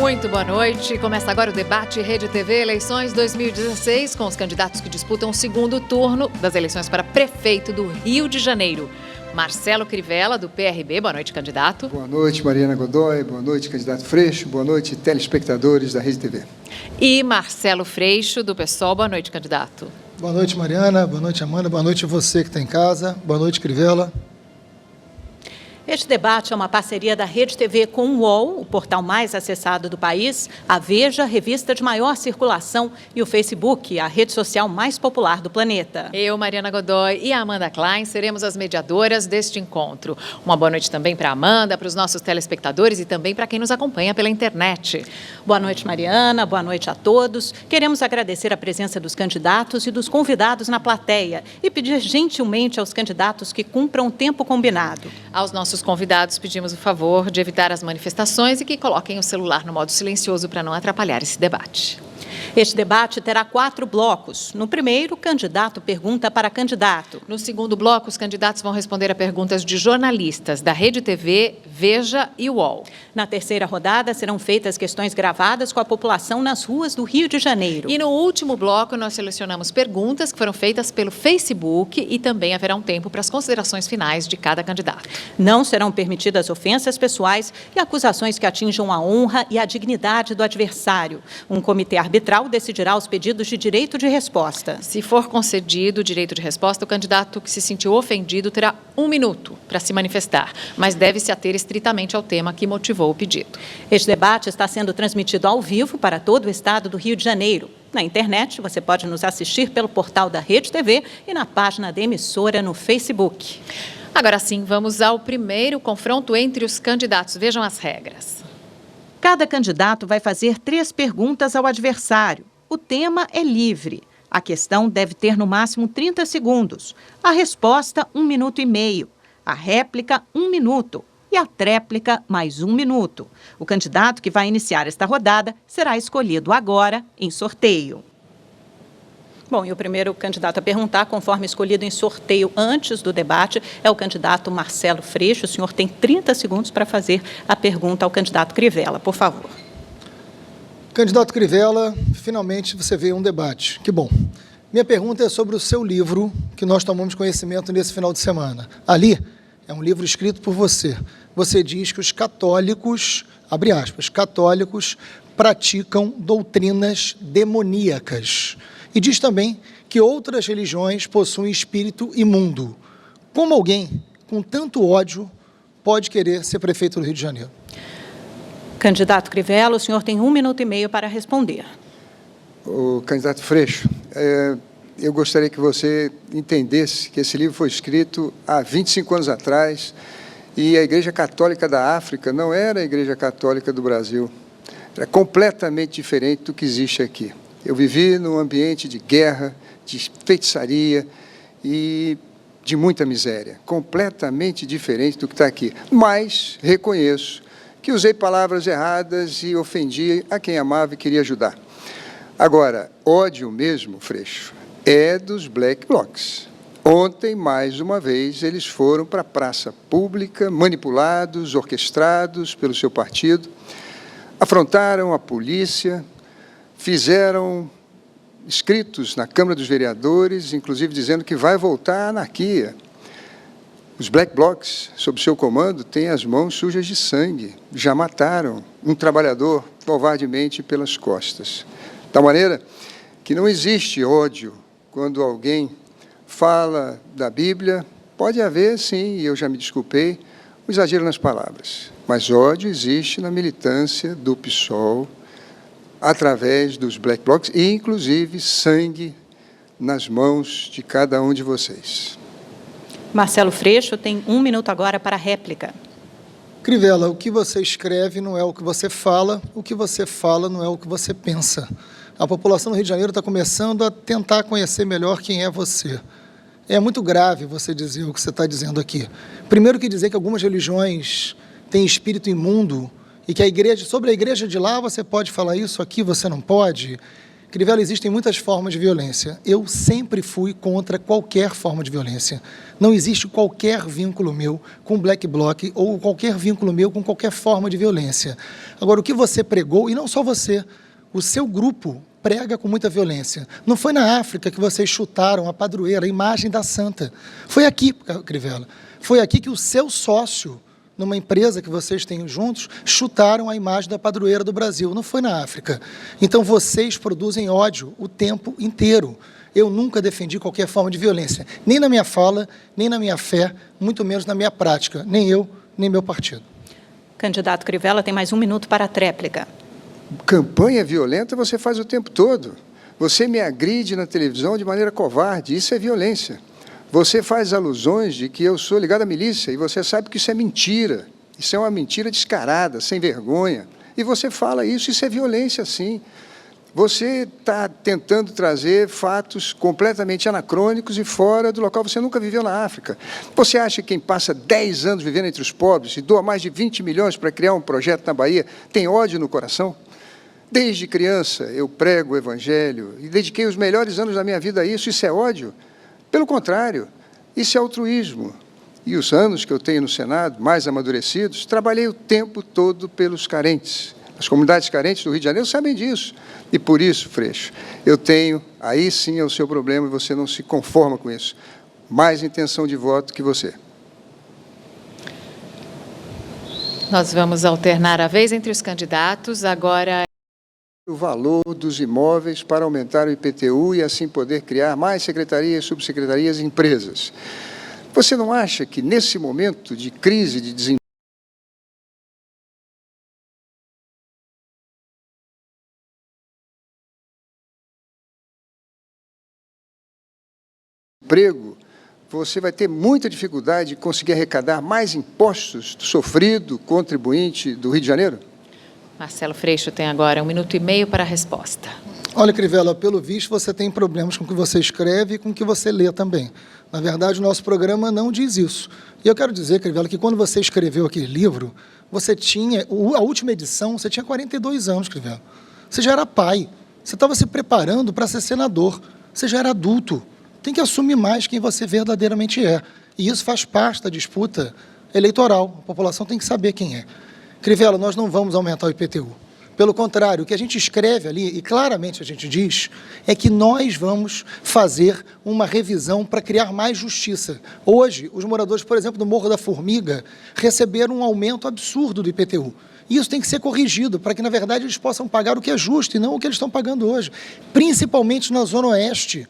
Muito boa noite. Começa agora o debate Rede TV Eleições 2016 com os candidatos que disputam o segundo turno das eleições para prefeito do Rio de Janeiro. Marcelo Crivella, do PRB. Boa noite, candidato. Boa noite, Mariana Godoy. Boa noite, candidato Freixo. Boa noite, telespectadores da Rede TV. E Marcelo Freixo, do PSOL. Boa noite, candidato. Boa noite, Mariana. Boa noite, Amanda. Boa noite você que está em casa. Boa noite, Crivella. Este debate é uma parceria da Rede TV com o UOL, o portal mais acessado do país, a Veja, revista de maior circulação, e o Facebook, a rede social mais popular do planeta. Eu, Mariana Godoy e a Amanda Klein seremos as mediadoras deste encontro. Uma boa noite também para a Amanda, para os nossos telespectadores e também para quem nos acompanha pela internet. Boa noite, Mariana. Boa noite a todos. Queremos agradecer a presença dos candidatos e dos convidados na plateia e pedir gentilmente aos candidatos que cumpram o tempo combinado. Aos nossos convidados, pedimos o favor de evitar as manifestações e que coloquem o celular no modo silencioso para não atrapalhar esse debate. Este debate terá 4 blocos. No primeiro, candidato pergunta para candidato. No segundo bloco, os candidatos vão responder a perguntas de jornalistas da Rede TV, Veja e UOL. Na terceira rodada, serão feitas questões gravadas com a população nas ruas do Rio de Janeiro. E no último bloco, nós selecionamos perguntas que foram feitas pelo Facebook e também haverá um tempo para as considerações finais de cada candidato. Não serão permitidas ofensas pessoais e acusações que atinjam a honra e a dignidade do adversário. Um comitê arbitral decidirá os pedidos de direito de resposta. Se for concedido o direito de resposta, o candidato que se sentiu ofendido terá 1 minuto para se manifestar, mas deve se ater estritamente ao tema que motivou o pedido. Este debate está sendo transmitido ao vivo para todo o estado do Rio de Janeiro. Na internet, você pode nos assistir pelo portal da Rede TV e na página da emissora no Facebook. Agora sim, vamos ao primeiro confronto entre os candidatos. Vejam as regras. Cada candidato vai fazer 3 perguntas ao adversário. O tema é livre. A questão deve ter no máximo 30 segundos. A resposta, 1 minuto e meio. A réplica, 1 minuto. E a tréplica, mais 1 minuto. O candidato que vai iniciar esta rodada será escolhido agora em sorteio. Bom, e o primeiro candidato a perguntar, conforme escolhido em sorteio antes do debate, é o candidato Marcelo Freixo. O senhor tem 30 segundos para fazer a pergunta ao candidato Crivella, por favor. Candidato Crivella, finalmente você veio a um debate. Que bom. Minha pergunta é sobre o seu livro, que nós tomamos conhecimento nesse final de semana. Ali é um livro escrito por você. Você diz que os católicos, abre aspas, católicos praticam doutrinas demoníacas. E diz também que outras religiões possuem espírito imundo. Como alguém com tanto ódio pode querer ser prefeito do Rio de Janeiro? Candidato Crivella, o senhor tem 1 minuto e meio para responder. O candidato Freixo, eu gostaria que você entendesse que esse livro foi escrito há 25 anos atrás e a Igreja Católica da África não era a Igreja Católica do Brasil. Era completamente diferente do que existe aqui. Eu vivi num ambiente de guerra, de feitiçaria e de muita miséria, completamente diferente do que está aqui. Mas reconheço que usei palavras erradas e ofendi a quem amava e queria ajudar. Agora, ódio mesmo, Freixo, é dos Black Blocs. Ontem, mais uma vez, eles foram para a praça pública, manipulados, orquestrados pelo seu partido, afrontaram a polícia, fizeram escritos na Câmara dos Vereadores, inclusive dizendo que vai voltar a anarquia. Os Black Blocs, sob seu comando, têm as mãos sujas de sangue. Já mataram um trabalhador covardemente pelas costas. De tal maneira que não existe ódio quando alguém fala da Bíblia. Pode haver, sim, e eu já me desculpei, um exagero nas palavras. Mas ódio existe na militância do PSOL, através dos Black Blocs, e inclusive sangue nas mãos de cada um de vocês. Marcelo Freixo tem 1 minuto agora para a réplica. Crivella, o que você escreve não é o que você fala não é o que você pensa. A população do Rio de Janeiro está começando a tentar conhecer melhor quem é você. É muito grave você dizer o que você está dizendo aqui. Primeiro que dizer que algumas religiões têm espírito imundo, e que a igreja, sobre a igreja de lá você pode falar isso, aqui você não pode. Crivella, existem muitas formas de violência. Eu sempre fui contra qualquer forma de violência. Não existe qualquer vínculo meu com o Black Bloc ou qualquer vínculo meu com qualquer forma de violência. Agora, o que você pregou, e não só você, o seu grupo prega com muita violência. Não foi na África que vocês chutaram a padroeira, a imagem da santa. Foi aqui, Crivella. Foi aqui que o seu sócio, numa empresa que vocês têm juntos, chutaram a imagem da padroeira do Brasil. Não foi na África. Então, vocês produzem ódio o tempo inteiro. Eu nunca defendi qualquer forma de violência, nem na minha fala, nem na minha fé, muito menos na minha prática, nem eu, nem meu partido. Candidato Crivella, tem mais 1 minuto para a tréplica. Campanha violenta você faz o tempo todo. Você me agride na televisão de maneira covarde, isso é violência. Você faz alusões de que eu sou ligado à milícia e você sabe que isso é mentira. Isso é uma mentira descarada, sem vergonha. E você fala isso é violência, sim. Você está tentando trazer fatos completamente anacrônicos e fora do local. Você nunca viveu na África. Você acha que quem passa 10 anos vivendo entre os pobres e doa mais de 20 milhões para criar um projeto na Bahia tem ódio no coração? Desde criança eu prego o Evangelho e dediquei os melhores anos da minha vida a isso. Isso é ódio? Pelo contrário, isso é altruísmo. E os anos que eu tenho no Senado, mais amadurecidos, trabalhei o tempo todo pelos carentes. As comunidades carentes do Rio de Janeiro sabem disso. E por isso, Freixo, eu tenho, aí sim é o seu problema e você não se conforma com isso, mais intenção de voto que você. Nós vamos alternar a vez entre os candidatos. Agora, o valor dos imóveis para aumentar o IPTU e assim poder criar mais secretarias, subsecretarias e empresas. Você não acha que nesse momento de crise, de desemprego, você vai ter muita dificuldade de conseguir arrecadar mais impostos do sofrido contribuinte do Rio de Janeiro? Marcelo Freixo tem agora 1 minuto e meio para a resposta. Olha, Crivella, pelo visto você tem problemas com o que você escreve e com o que você lê também. Na verdade, o nosso programa não diz isso. E eu quero dizer, Crivella, que quando você escreveu aquele livro, você tinha, a última edição, você tinha 42 anos, Crivella. Você já era pai, você estava se preparando para ser senador, você já era adulto. Tem que assumir mais quem você verdadeiramente é. E isso faz parte da disputa eleitoral. A população tem que saber quem é. Crivella, nós não vamos aumentar o IPTU. Pelo contrário, o que a gente escreve ali, e claramente a gente diz, é que nós vamos fazer uma revisão para criar mais justiça. Hoje, os moradores, por exemplo, do Morro da Formiga, receberam um aumento absurdo do IPTU. E isso tem que ser corrigido, para que, na verdade, eles possam pagar o que é justo e não o que eles estão pagando hoje. Principalmente na Zona Oeste.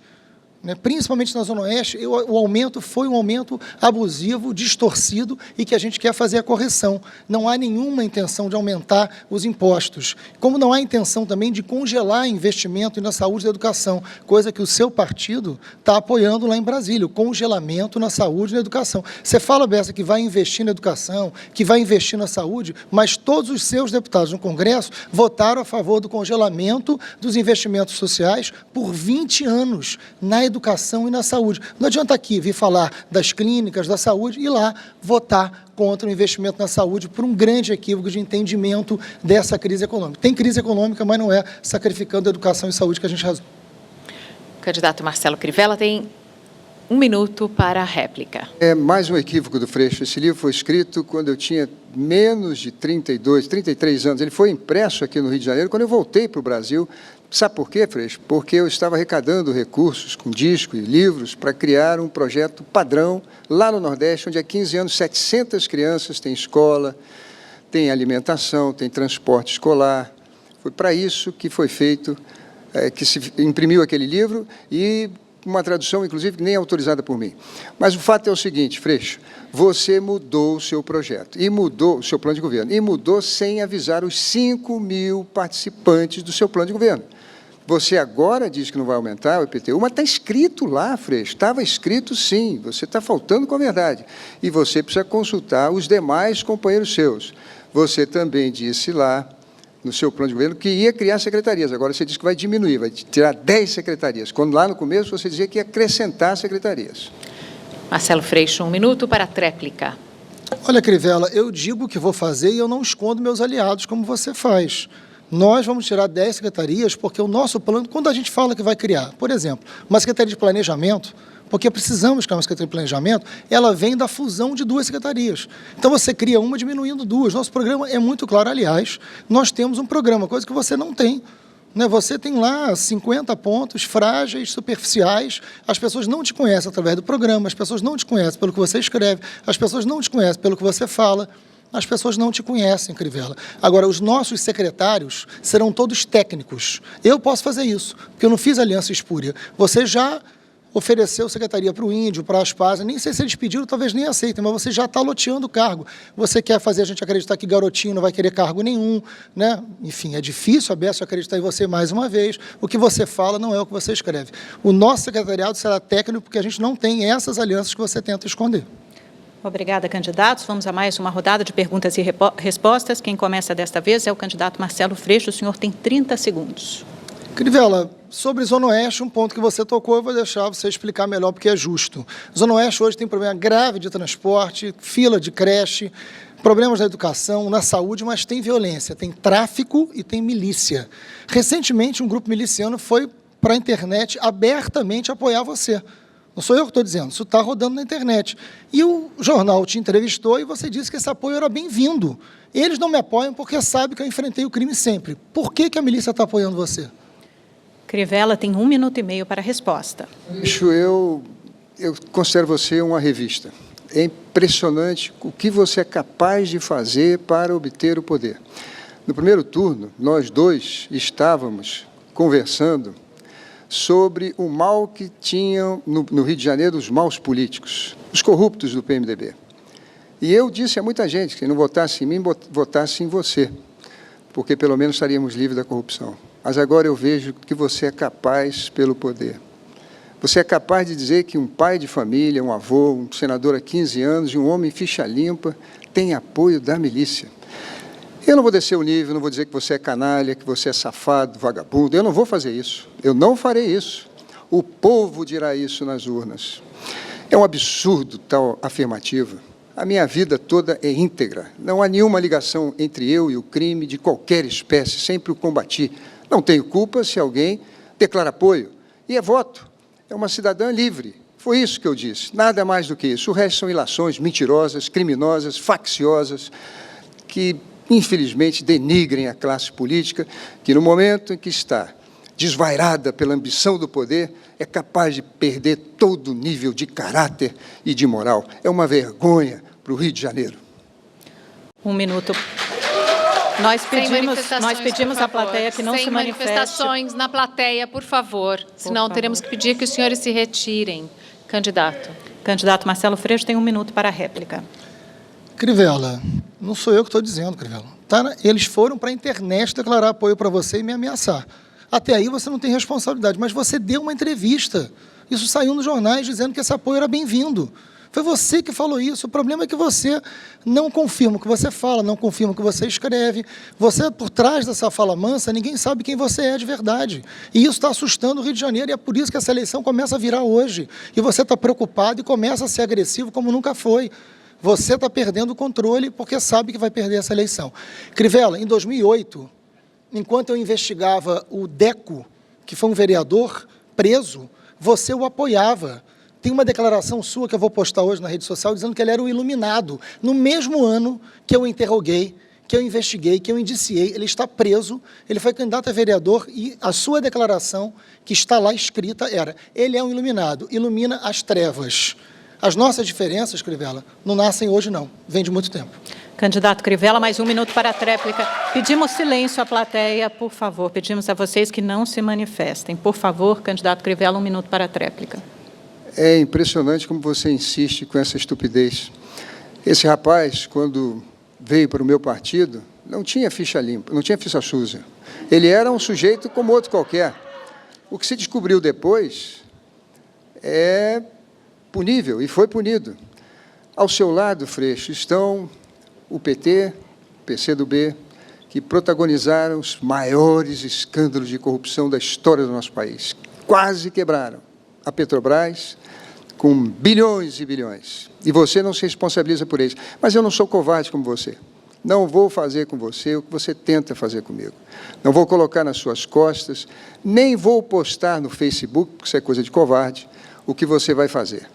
Principalmente na Zona Oeste, o aumento foi um aumento abusivo, distorcido e que a gente quer fazer a correção. Não há nenhuma intenção de aumentar os impostos, como não há intenção também de congelar investimento na saúde e na educação, coisa que o seu partido está apoiando lá em Brasília, o congelamento na saúde e na educação. Você fala, Bessa, que vai investir na educação, que vai investir na saúde, mas todos os seus deputados no Congresso votaram a favor do congelamento dos investimentos sociais por 20 anos na educação e na saúde. Não adianta aqui vir falar das clínicas, da saúde e lá votar contra o investimento na saúde por um grande equívoco de entendimento dessa crise econômica. Tem crise econômica, mas não é sacrificando a educação e saúde que a gente resolve. O candidato Marcelo Crivella tem 1 minuto para a réplica. É mais um equívoco do Freixo. Esse livro foi escrito quando eu tinha menos de 33 anos. Ele foi impresso aqui no Rio de Janeiro quando eu voltei para o Brasil. Sabe por quê, Freixo? Porque eu estava arrecadando recursos com disco e livros para criar um projeto padrão lá no Nordeste, onde há 15 anos 700 crianças têm escola, têm alimentação, têm transporte escolar. Foi para isso que foi feito, que se imprimiu aquele livro e uma tradução, inclusive, nem autorizada por mim. Mas o fato é o seguinte, Freixo, você mudou o seu projeto, e mudou o seu plano de governo, e mudou sem avisar os 5.000 participantes do seu plano de governo. Você agora diz que não vai aumentar o IPTU, mas está escrito lá, Freixo, estava escrito sim, você está faltando com a verdade. E você precisa consultar os demais companheiros seus. Você também disse lá, no seu plano de governo, que ia criar secretarias. Agora você diz que vai diminuir, vai tirar 10 secretarias, quando lá no começo você dizia que ia acrescentar secretarias. Marcelo Freixo, 1 minuto para a tréplica. Olha, Crivella, eu digo o que vou fazer e eu não escondo meus aliados como você faz. Nós vamos tirar 10 secretarias porque o nosso plano, quando a gente fala que vai criar, por exemplo, uma secretaria de planejamento, porque precisamos criar uma secretaria de planejamento, ela vem da fusão de 2 secretarias. Então, você cria uma diminuindo 2. Nosso programa é muito claro. Aliás, nós temos um programa, coisa que você não tem. Né? Você tem lá 50 pontos frágeis, superficiais, as pessoas não te conhecem através do programa, as pessoas não te conhecem pelo que você escreve, as pessoas não te conhecem pelo que você fala, as pessoas não te conhecem, Crivella. Agora, os nossos secretários serão todos técnicos. Eu posso fazer isso, porque eu não fiz aliança espúria. Você já ofereceu secretaria para o Índio, para a Aspásia, nem sei se eles pediram, talvez nem aceitem, mas você já está loteando o cargo. Você quer fazer a gente acreditar que Garotinho não vai querer cargo nenhum, né? Enfim, é difícil a Bessa acreditar em você mais uma vez. O que você fala não é o que você escreve. O nosso secretariado será técnico porque a gente não tem essas alianças que você tenta esconder. Obrigada, candidatos. Vamos a mais uma rodada de perguntas e respostas. Quem começa desta vez é o candidato Marcelo Freixo. O senhor tem 30 segundos. Crivella, sobre Zona Oeste, um ponto que você tocou, eu vou deixar você explicar melhor, porque é justo. Zona Oeste hoje tem problema grave de transporte, fila de creche, problemas na educação, na saúde, mas tem violência, tem tráfico e tem milícia. Recentemente, um grupo miliciano foi para a internet abertamente apoiar você. Não sou eu que estou dizendo, isso está rodando na internet. E o jornal te entrevistou e você disse que esse apoio era bem-vindo. Eles não me apoiam porque sabem que eu enfrentei o crime sempre. Por que a milícia está apoiando você? Crivella tem 1 minuto e meio para a resposta. Eu considero você uma revista. É impressionante o que você é capaz de fazer para obter o poder. No primeiro turno, nós dois estávamos conversando sobre o mal que tinham no Rio de Janeiro os maus políticos, os corruptos do PMDB. E eu disse a muita gente que não votasse em mim, votasse em você, porque pelo menos estaríamos livres da corrupção. Mas agora eu vejo que você é capaz pelo poder. Você é capaz de dizer que um pai de família, um avô, um senador há 15 anos e um homem ficha limpa tem apoio da milícia. Eu não vou descer o nível, não vou dizer que você é canalha, que você é safado, vagabundo. Eu não vou fazer isso. Eu não farei isso. O povo dirá isso nas urnas. É um absurdo tal afirmativa. A minha vida toda é íntegra. Não há nenhuma ligação entre eu e o crime de qualquer espécie. Sempre o combati. Não tenho culpa se alguém declara apoio. E é voto. É uma cidadã livre. Foi isso que eu disse. Nada mais do que isso. O resto são ilações mentirosas, criminosas, facciosas, que, infelizmente, denigrem a classe política, que, no momento em que está desvairada pela ambição do poder, é capaz de perder todo o nível de caráter e de moral. É uma vergonha para o Rio de Janeiro. 1 minuto. Nós pedimos à plateia que não se manifeste. Sem manifestações na plateia, por favor. Senão teremos que pedir que os senhores se retirem. Candidato. Candidato Marcelo Freixo tem 1 minuto para a réplica. Crivella, não sou eu que estou dizendo, Crivella. Eles foram para a internet declarar apoio para você e me ameaçar. Até aí você não tem responsabilidade, mas você deu uma entrevista. Isso saiu nos jornais dizendo que esse apoio era bem-vindo. Foi você que falou isso. O problema é que você não confirma o que você fala, não confirma o que você escreve. Você, por trás dessa fala mansa, ninguém sabe quem você é de verdade. E isso está assustando o Rio de Janeiro, e é por isso que essa eleição começa a virar hoje. E você está preocupado e começa a ser agressivo como nunca foi. Você está perdendo o controle porque sabe que vai perder essa eleição. Crivella, em 2008, enquanto eu investigava o Deco, que foi um vereador preso, você o apoiava. Tem uma declaração sua que eu vou postar hoje na rede social dizendo que ele era o iluminado. No mesmo ano que eu interroguei, que eu investiguei, que eu indiciei, ele está preso, ele foi candidato a vereador e a sua declaração, que está lá escrita, era: ele é um iluminado, ilumina as trevas. As nossas diferenças, Crivella, não nascem hoje, não. Vem de muito tempo. Candidato Crivella, mais 1 minuto para a tréplica. Pedimos silêncio à plateia, por favor. Pedimos a vocês que não se manifestem. Por favor, candidato Crivella, 1 minuto para a tréplica. É impressionante como você insiste com essa estupidez. Esse rapaz, quando veio para o meu partido, não tinha ficha limpa, não tinha ficha suja. Ele era um sujeito como outro qualquer. O que se descobriu depois é punível, e foi punido. Ao seu lado, Freixo, estão o PT, o PCdoB, que protagonizaram os maiores escândalos de corrupção da história do nosso país. Quase quebraram a Petrobras com bilhões e bilhões. E você não se responsabiliza por eles. Mas eu não sou covarde como você. Não vou fazer com você o que você tenta fazer comigo. Não vou colocar nas suas costas, nem vou postar no Facebook, porque isso é coisa de covarde, o que você vai fazer.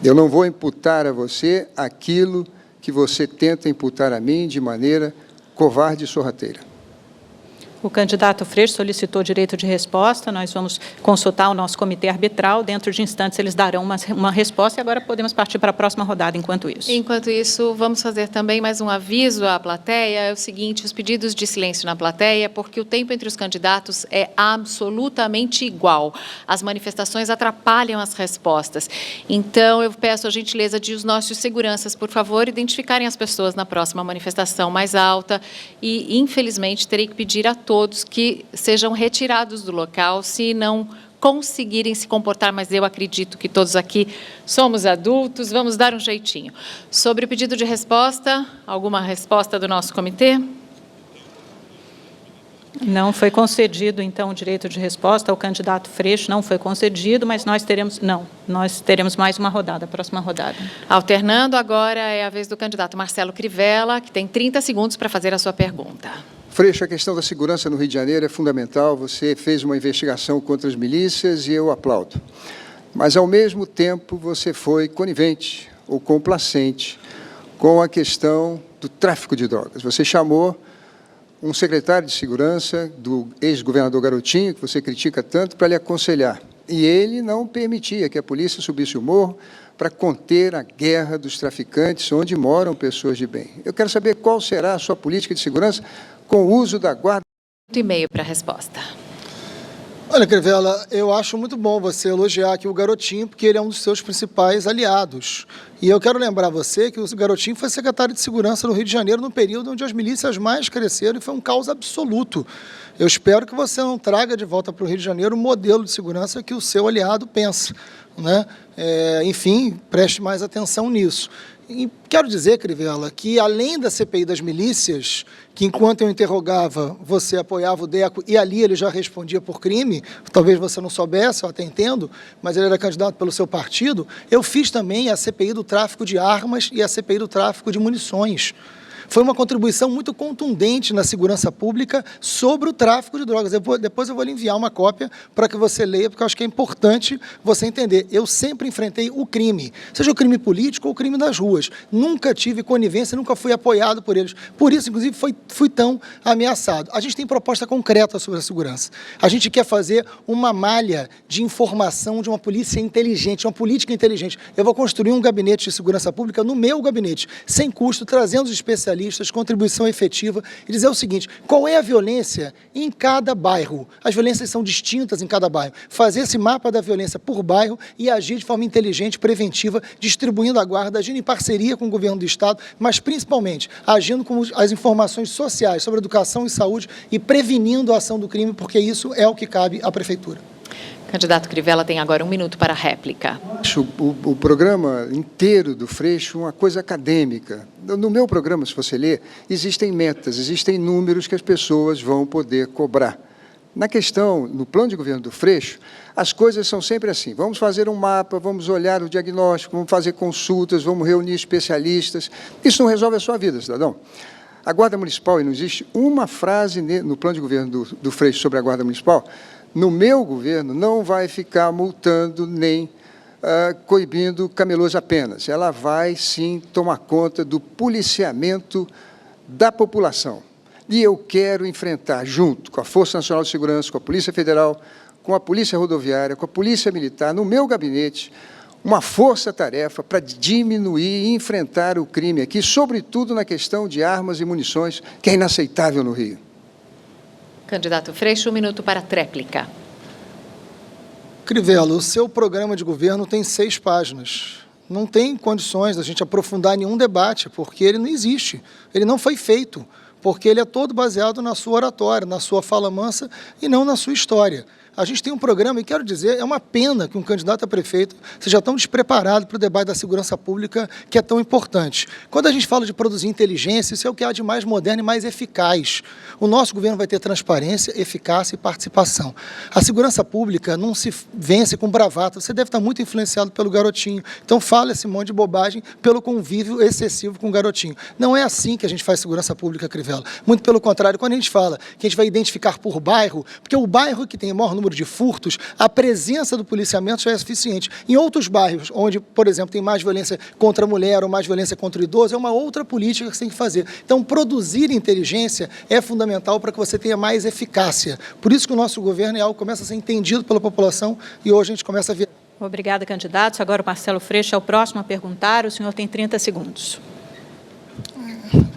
Eu não vou imputar a você aquilo que você tenta imputar a mim de maneira covarde e sorrateira. O candidato Freixo solicitou direito de resposta, nós vamos consultar o nosso comitê arbitral, dentro de instantes eles darão uma resposta e agora podemos partir para a próxima rodada enquanto isso. Enquanto isso, vamos fazer também mais um aviso à plateia, é o seguinte, os pedidos de silêncio na plateia, porque o tempo entre os candidatos é absolutamente igual. As manifestações atrapalham as respostas. Então, eu peço a gentileza de os nossos seguranças, por favor, identificarem as pessoas na próxima manifestação mais alta e, infelizmente, terei que pedir a todos que sejam retirados do local se não conseguirem se comportar, mas eu acredito que todos aqui somos adultos, vamos dar um jeitinho. Sobre o pedido de resposta, alguma resposta do nosso comitê? Não foi concedido, então, o direito de resposta ao candidato Freixo, não foi concedido, mas nós teremos mais uma rodada, a próxima rodada. Alternando, agora é a vez do candidato Marcelo Crivella, que tem 30 segundos para fazer a sua pergunta. Freixo, a questão da segurança no Rio de Janeiro é fundamental. Você fez uma investigação contra as milícias e eu aplaudo. Mas, ao mesmo tempo, você foi conivente ou complacente com a questão do tráfico de drogas. Você chamou um secretário de segurança do ex-governador Garotinho, que você critica tanto, para lhe aconselhar. E ele não permitia que a polícia subisse o morro para conter a guerra dos traficantes, onde moram pessoas de bem. Eu quero saber qual será a sua política de segurança com o uso da guarda. E meio para a resposta. Olha, Crivella, eu acho muito bom você elogiar aqui o Garotinho, porque ele é um dos seus principais aliados. E eu quero lembrar você que o Garotinho foi secretário de Segurança no Rio de Janeiro no período onde as milícias mais cresceram e foi um caos absoluto. Eu espero que você não traga de volta para o Rio de Janeiro o modelo de segurança que o seu aliado pensa, né? Enfim, preste mais atenção nisso. E quero dizer, Crivella, que além da CPI das milícias, que enquanto eu interrogava, você apoiava o Deco e ali ele já respondia por crime, talvez você não soubesse, eu até entendo, mas ele era candidato pelo seu partido, eu fiz também a CPI do tráfico de armas e a CPI do tráfico de munições. Foi uma contribuição muito contundente na segurança pública sobre o tráfico de drogas. Depois eu vou lhe enviar uma cópia para que você leia, porque eu acho que é importante você entender. Eu sempre enfrentei o crime, seja o crime político ou o crime das ruas. Nunca tive conivência, nunca fui apoiado por eles. Por isso, inclusive, fui tão ameaçado. A gente tem proposta concreta sobre a segurança. A gente quer fazer uma malha de informação de uma polícia inteligente, uma política inteligente. Eu vou construir um gabinete de segurança pública no meu gabinete, sem custo, trazendo os especialistas, contribuição efetiva, e dizer o seguinte, qual é a violência em cada bairro? As violências são distintas em cada bairro. Fazer esse mapa da violência por bairro e agir de forma inteligente, preventiva, distribuindo a guarda, agindo em parceria com o governo do Estado, mas principalmente agindo com as informações sociais sobre educação e saúde e prevenindo a ação do crime, porque isso é o que cabe à Prefeitura. Candidato Crivella tem agora 1 minuto para a réplica. O programa inteiro do Freixo uma coisa acadêmica. No meu programa, se você ler, existem metas, existem números que as pessoas vão poder cobrar. Na questão, no plano de governo do Freixo, as coisas são sempre assim. Vamos fazer um mapa, vamos olhar o diagnóstico, vamos fazer consultas, vamos reunir especialistas. Isso não resolve a sua vida, cidadão. A Guarda Municipal, e não existe uma frase no plano de governo do Freixo sobre a Guarda Municipal, no meu governo não vai ficar multando nem coibindo camelôs apenas. Ela vai, sim, tomar conta do policiamento da população. E eu quero enfrentar, junto com a Força Nacional de Segurança, com a Polícia Federal, com a Polícia Rodoviária, com a Polícia Militar, no meu gabinete, uma força-tarefa para diminuir e enfrentar o crime aqui, sobretudo na questão de armas e munições, que é inaceitável no Rio. Candidato Freixo, 1 minuto para a tréplica. Crivella, o seu programa de governo tem 6 páginas. Não tem condições da gente aprofundar nenhum debate, porque ele não existe. Ele não foi feito, porque ele é todo baseado na sua oratória, na sua fala mansa e não na sua história. A gente tem um programa, e quero dizer, é uma pena que um candidato a prefeito seja tão despreparado para o debate da segurança pública, que é tão importante. Quando a gente fala de produzir inteligência, isso é o que há de mais moderno e mais eficaz. O nosso governo vai ter transparência, eficácia e participação. A segurança pública não se vence com bravata. Você deve estar muito influenciado pelo garotinho. Então fala esse monte de bobagem pelo convívio excessivo com o garotinho. Não é assim que a gente faz segurança pública, Crivella. Muito pelo contrário, quando a gente fala que a gente vai identificar por bairro, porque o bairro que tem o maior número de furtos, a presença do policiamento já é suficiente. Em outros bairros, onde, por exemplo, tem mais violência contra a mulher ou mais violência contra o idoso, é uma outra política que você tem que fazer. Então, produzir inteligência é fundamental para que você tenha mais eficácia. Por isso que o nosso governo é algo que começa a ser entendido pela população e hoje a gente começa a ver. Obrigada, candidatos. Agora o Marcelo Freixo é o próximo a perguntar. O senhor tem 30 segundos.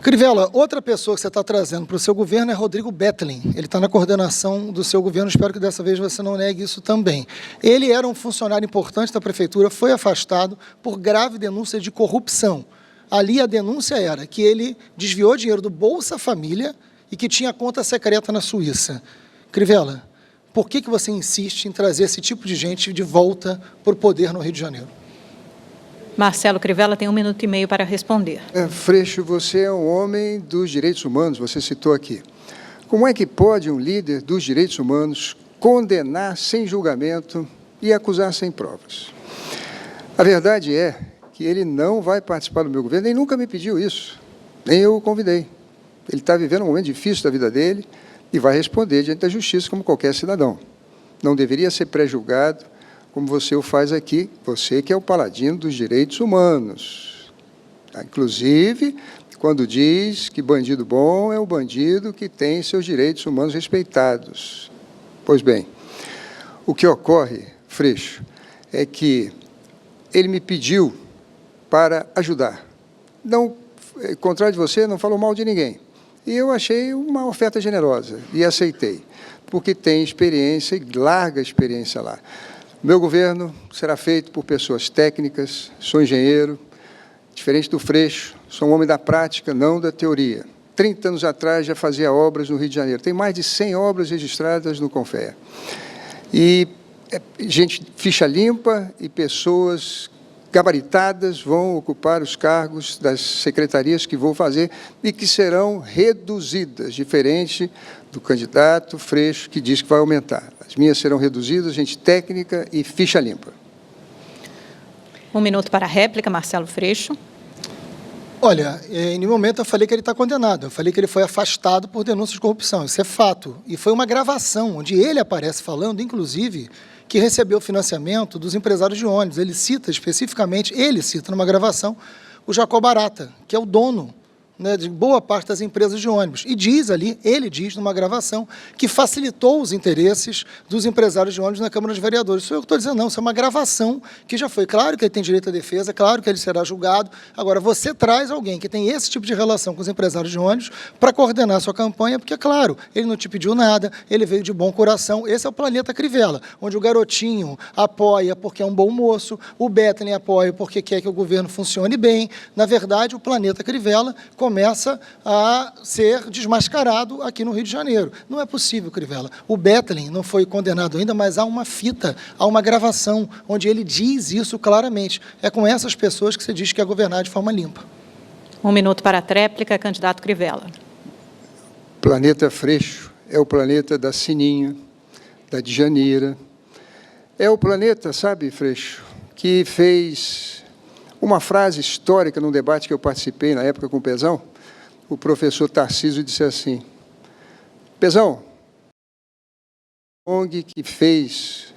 Crivella, outra pessoa que você está trazendo para o seu governo é Rodrigo Bettelin. Ele está na coordenação do seu governo, espero que dessa vez você não negue isso também. Ele era um funcionário importante da prefeitura, foi afastado por grave denúncia de corrupção. Ali a denúncia era que ele desviou dinheiro do Bolsa Família e que tinha conta secreta na Suíça. Crivella, por que você insiste em trazer esse tipo de gente de volta para o poder no Rio de Janeiro? Marcelo Crivella tem 1 minuto e meio para responder. Freixo, você é um homem dos direitos humanos, você citou aqui. Como é que pode um líder dos direitos humanos condenar sem julgamento e acusar sem provas? A verdade é que ele não vai participar do meu governo, nem nunca me pediu isso, nem eu o convidei. Ele está vivendo um momento difícil da vida dele e vai responder diante da justiça como qualquer cidadão. Não deveria ser pré-julgado, como você o faz aqui, você que é o paladino dos direitos humanos. Inclusive, quando diz que bandido bom é o bandido que tem seus direitos humanos respeitados. Pois bem, o que ocorre, Freixo, é que ele me pediu para ajudar. Não, ao contrário de você, não falou mal de ninguém. E eu achei uma oferta generosa e aceitei, porque tem experiência e larga experiência lá. Meu governo será feito por pessoas técnicas, sou engenheiro, diferente do Freixo, sou um homem da prática, não da teoria. 30 anos atrás já fazia obras no Rio de Janeiro, tem mais de 100 obras registradas no Confea. E gente ficha limpa e pessoas gabaritadas vão ocupar os cargos das secretarias que vou fazer e que serão reduzidas, diferente do candidato Freixo, que diz que vai aumentar. As minhas serão reduzidas, gente técnica e ficha limpa. 1 minuto para a réplica, Marcelo Freixo. Olha, em nenhum momento eu falei que ele está condenado, eu falei que ele foi afastado por denúncias de corrupção, isso é fato. E foi uma gravação, onde ele aparece falando, inclusive, que recebeu financiamento dos empresários de ônibus. Ele cita especificamente, numa gravação, o Jacob Barata, que é o dono, né, de boa parte das empresas de ônibus. E diz ali, ele diz numa gravação, que facilitou os interesses dos empresários de ônibus na Câmara dos Vereadores. Isso eu que estou dizendo, não, isso é uma gravação que já foi. Claro que ele tem direito à defesa, claro que ele será julgado. Agora, você traz alguém que tem esse tipo de relação com os empresários de ônibus para coordenar a sua campanha, porque, claro, ele não te pediu nada, ele veio de bom coração. Esse é o planeta Crivella, onde o garotinho apoia porque é um bom moço, o Bettelin apoia porque quer que o governo funcione bem. Na verdade, o planeta Crivella começa a ser desmascarado aqui no Rio de Janeiro. Não é possível, Crivella. O Bettelin não foi condenado ainda, mas há uma fita, há uma gravação, onde ele diz isso claramente. É com essas pessoas que você diz que é governar de forma limpa. 1 minuto para a tréplica, candidato Crivella. Planeta Freixo é o planeta da Sininha, da Djanira. É o planeta, sabe, Freixo, que fez uma frase histórica num debate que eu participei na época com o Pezão. O professor Tarcísio disse assim: Pezão, ONG que fez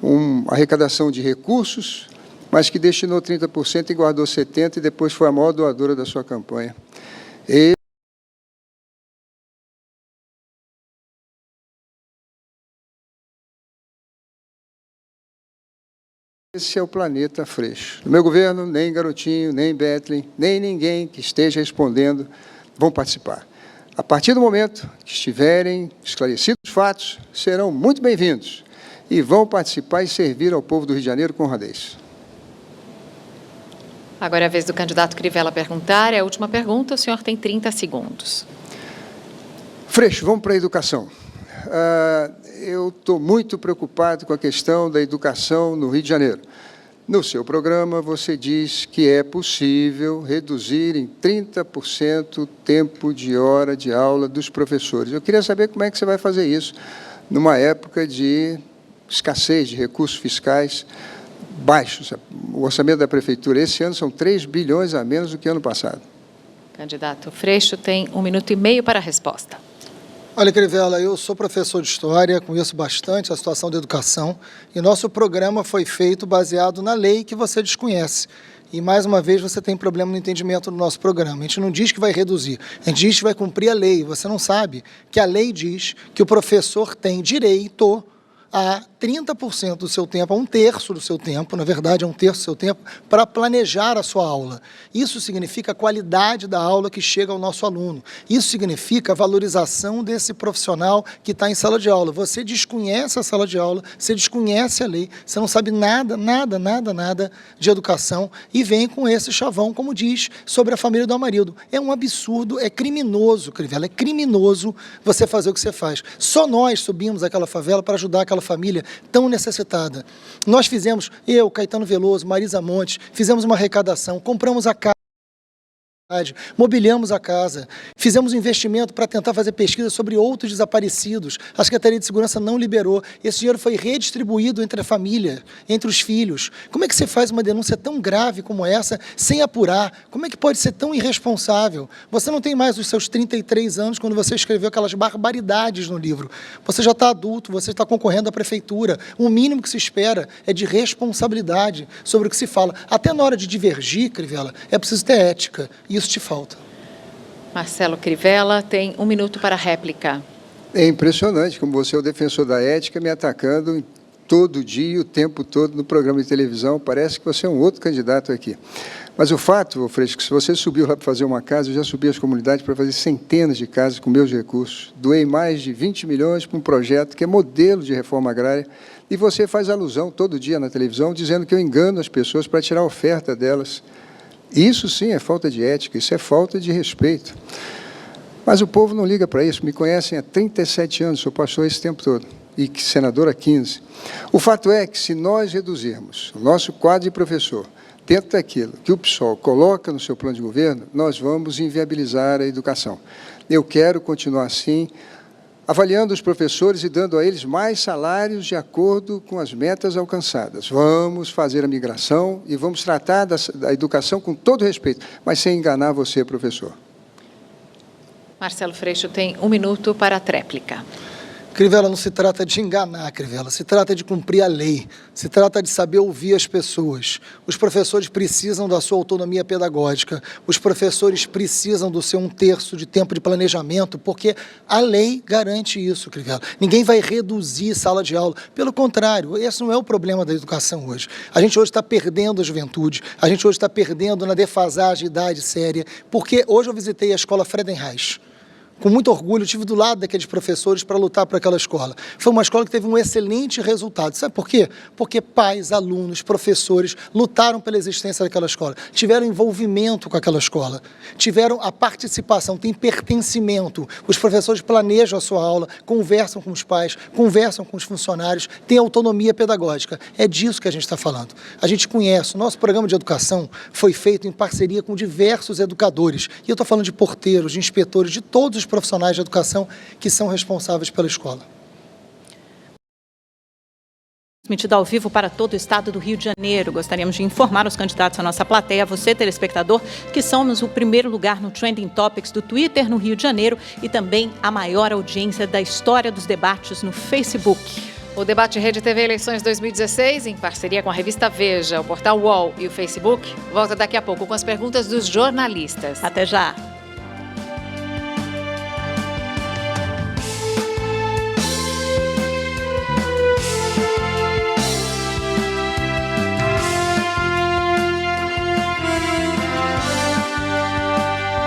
uma arrecadação de recursos, mas que destinou 30% e guardou 70% e depois foi a maior doadora da sua campanha. Esse é o planeta Freixo. No meu governo, nem Garotinho, nem Bettelin, nem ninguém que esteja respondendo vão participar. A partir do momento que estiverem esclarecidos os fatos, serão muito bem-vindos e vão participar e servir ao povo do Rio de Janeiro com honradez. Agora é a vez do candidato Crivella perguntar. É a última pergunta, o senhor tem 30 segundos. Freixo, vamos para a educação. eu estou muito preocupado com a questão da educação no Rio de Janeiro. No seu programa, você diz que é possível reduzir em 30% o tempo de hora de aula dos professores. Eu queria saber como é que você vai fazer isso numa época de escassez de recursos fiscais baixos. O orçamento da Prefeitura esse ano são 3 bilhões a menos do que ano passado. Candidato Freixo tem 1 minuto e meio para a resposta. Olha, Crivella, eu sou professor de História, conheço bastante a situação da educação e nosso programa foi feito baseado na lei que você desconhece. E, mais uma vez, você tem problema no entendimento do nosso programa. A gente não diz que vai reduzir, a gente diz que vai cumprir a lei. Você não sabe que a lei diz que o professor tem direito a 30% do seu tempo, a 1/3 do seu tempo, na verdade, a 1/3 do seu tempo, para planejar a sua aula. Isso significa a qualidade da aula que chega ao nosso aluno. Isso significa a valorização desse profissional que está em sala de aula. Você desconhece a sala de aula, você desconhece a lei, você não sabe nada de educação e vem com esse chavão, como diz, sobre a família do Amarildo. É um absurdo, é criminoso, Crivella, é criminoso você fazer o que você faz. Só nós subimos aquela favela para ajudar aquela família tão necessitada. Nós fizemos, eu, Caetano Veloso, Marisa Montes, fizemos uma arrecadação, compramos a casa, mobiliamos a casa, fizemos um investimento para tentar fazer pesquisa sobre outros desaparecidos. A Secretaria de Segurança não liberou. Esse dinheiro foi redistribuído entre a família, entre os filhos. Como é que você faz uma denúncia tão grave como essa sem apurar? Como é que pode ser tão irresponsável? Você não tem mais os seus 33 anos quando você escreveu aquelas barbaridades no livro. Você já está adulto, você está concorrendo à prefeitura. O mínimo que se espera é de responsabilidade sobre o que se fala. Até na hora de divergir, Crivella, é preciso ter ética. Isso te falta. Marcelo Crivella tem 1 minuto para a réplica. É impressionante como você é o defensor da ética me atacando todo dia, o tempo todo no programa de televisão. Parece que você é um outro candidato aqui. Mas o fato, Freixo, que se você subiu lá para fazer uma casa, eu já subi as comunidades para fazer centenas de casas com meus recursos. Doei mais de 20 milhões para um projeto que é modelo de reforma agrária e você faz alusão todo dia na televisão dizendo que eu engano as pessoas para tirar a oferta delas. Isso sim é falta de ética, isso é falta de respeito. Mas o povo não liga para isso, me conhecem há 37 anos, sou pastor esse tempo todo, e senador há 15. O fato é que se nós reduzirmos o nosso quadro de professor dentro daquilo que o PSOL coloca no seu plano de governo, nós vamos inviabilizar a educação. Eu quero continuar assim, avaliando os professores e dando a eles mais salários de acordo com as metas alcançadas. Vamos fazer a migração e vamos tratar da educação com todo respeito, mas sem enganar você, professor. Marcelo Freixo tem 1 minuto para a tréplica. Crivella, não se trata de enganar, Crivella, se trata de cumprir a lei, se trata de saber ouvir as pessoas. Os professores precisam da sua autonomia pedagógica, os professores precisam do seu 1/3 de tempo de planejamento, porque a lei garante isso, Crivella. Ninguém vai reduzir sala de aula, pelo contrário, esse não é o problema da educação hoje. A gente hoje está perdendo a juventude, a gente hoje está perdendo na defasagem de idade séria, porque hoje eu visitei a escola Friedenreich. Com muito orgulho, estive do lado daqueles professores para lutar por aquela escola. Foi uma escola que teve um excelente resultado. Sabe por quê? Porque pais, alunos, professores lutaram pela existência daquela escola, tiveram envolvimento com aquela escola, tiveram a participação, tem pertencimento. Os professores planejam a sua aula, conversam com os pais, conversam com os funcionários, têm autonomia pedagógica. É disso que a gente está falando. A gente conhece, o nosso programa de educação foi feito em parceria com diversos educadores. E eu estou falando de porteiros, de inspetores, de todos os profissionais de educação que são responsáveis pela escola. Transmitido ao vivo para todo o estado do Rio de Janeiro. Gostaríamos de informar os candidatos à nossa plateia, você, telespectador, que somos o primeiro lugar no Trending Topics do Twitter no Rio de Janeiro e também a maior audiência da história dos debates no Facebook. O Debate Rede TV Eleições 2016, em parceria com a revista Veja, o portal UOL e o Facebook, volta daqui a pouco com as perguntas dos jornalistas. Até já!